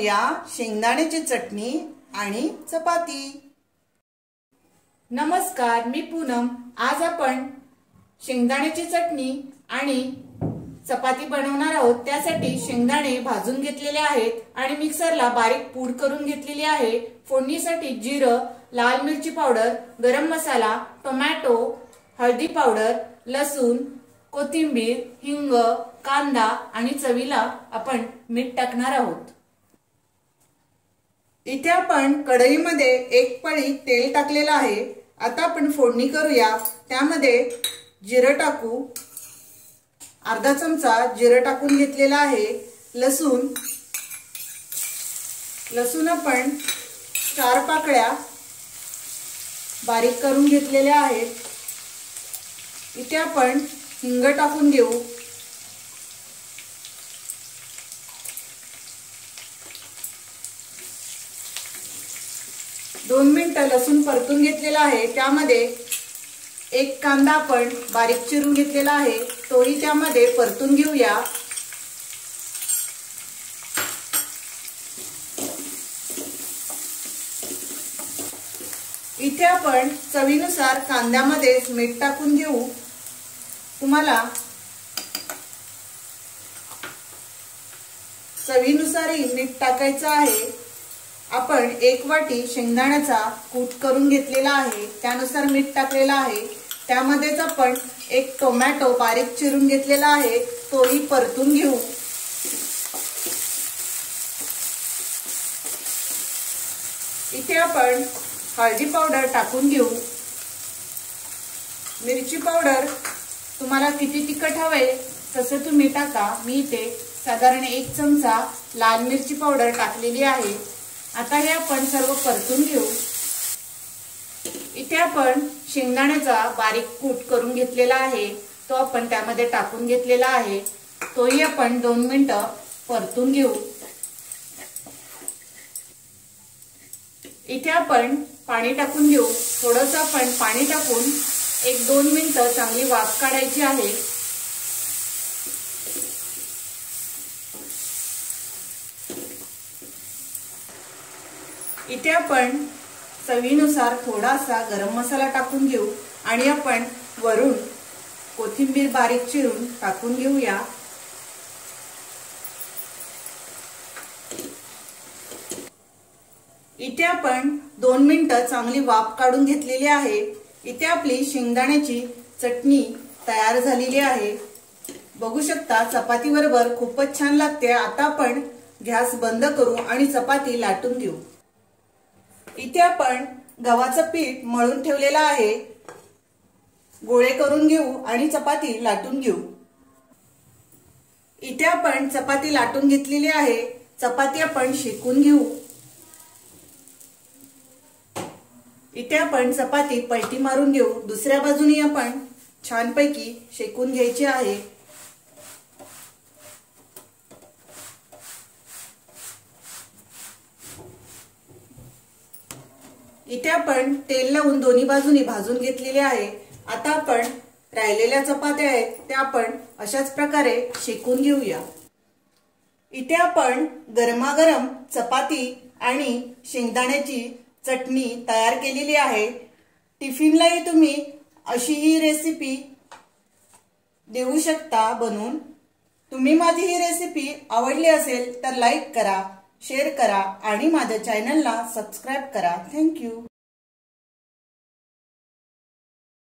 बनवूया शेंगदाण्याची चटणी आणि चपाती। नमस्कार, मी पूनम। आज आपण शेंगदाण्याची चटणी आणि चपाती बनवणार आहोत। त्यासाठी शेंगदाणे भाजून घेतलेले आहेत आणि मिक्सरला बारीक पूड करून घेतलेली आहे। फोडणीसाठी जिरं, लाल मिरची पावडर, गरम मसाला, टोमॅटो, हळदी पावडर, लसूण, कोथिंबीर, हिंग, कांदा आणि चवीला आपण मीठ टाकणार आहोत। इथे आपण कढईमध्ये एक पळी तेल टाकलेलं आहे। आता आपण फोडणी करूया। त्यामध्ये जिरं टाकू, अर्धा चमचा जिरं टाकून घेतलेला आहे। लसूण आपण 4 पाकळ्या बारीक करून घेतलेल्या आहेत। इथे आपण हिंग टाकून देऊ। 2 मिनिटं लसूण परतून घेतलेला आहे। त्यामध्ये एक कांदा आपण बारीक चिरून घेतलेला आहे, तोही त्यामध्ये परतून घेऊया। इथे आपण चवीनुसार कांद्यामध्ये मीठ टाकून घेऊ। तुम्हाला चवीनुसारही मीठ टाकायचं आहे। आपण 1 वाटी शेंगदाण्याचा कूट करून घेतलेला आहे, त्यानुसार मीठ टाकलेलं आहे। त्यामध्येच आपण एक टोमॅटो बारीक चिरून घेतलेला आहे, तोही परतून घेऊ। इथे आपण हळदी पावडर टाकून घेऊ। मिरची पावडर तुम्हाला किती तिखट हवे तसं तुम्ही टाका। मी इथे साधारण 1 चमचा लाल मिरची पावडर टाकलेली आहे। आता हे आपण सर्व परतून घेऊ। इथे आपण शेंगदाण्याचा बारीक कूट करून घेतलेला आहे, तो आपण त्यामध्ये टाकून घेतलेला आहे, तोही आपण 2 मिनिटं परतून घेऊ। इथे आपण पाणी टाकून घेऊ। थोडंसं आपण पाणी टाकून 1-2 मिनिटं चांगली वाफ काढायची आहे। इथे आपण चवीनुसार थोडासा गरम मसाला टाकून घेऊ आणि आपण वरून कोथिंबीर बारीक चिरून टाकून घेऊया। इथे आपण 2 मिनिटं चांगली वाफ काढून घेतलेली आहे। इथे आपली शेंगदाण्याची चटणी तयार झालेली आहे। बघू शकता, चपाती बरोबर खूपच छान लागते। आता आपण गॅस बंद करू आणि चपाती लाटून घेऊ। इथे आपण गव्हाचं पीठ मळून ठेवलेलं आहे, गोळे करून घेऊ आणि चपाती लाटून घेऊ। इथे आपण चपाती लाटून घेतलेली आहे, चपाती आपण शेकून घेऊ। इथे आपण चपाती पलटी मारून घेऊ। दुसऱ्या बाजूने आपण छानपैकी शेकून घ्यायची आहे। इथे आपण तेल लावून दोन्ही बाजूनी भाजून घेतलेले आहे। आता आपण राहिलेल्या चपात्या आहेत त्या आपण अशाच प्रकारे शेकून घेऊया। इथे आपण गरमागरम चपाती आणि शेंगदाण्याची चटणी तयार केलेली आहे। टिफिनलाही तुम्ही अशी ही रेसिपी देऊ शकता बनवून। तुम्ही माझी ही रेसिपी आवडली असेल तर लाईक करा, शेअर करा आणि माझ्या चॅनलला सबस्क्राइब करा। Thank you.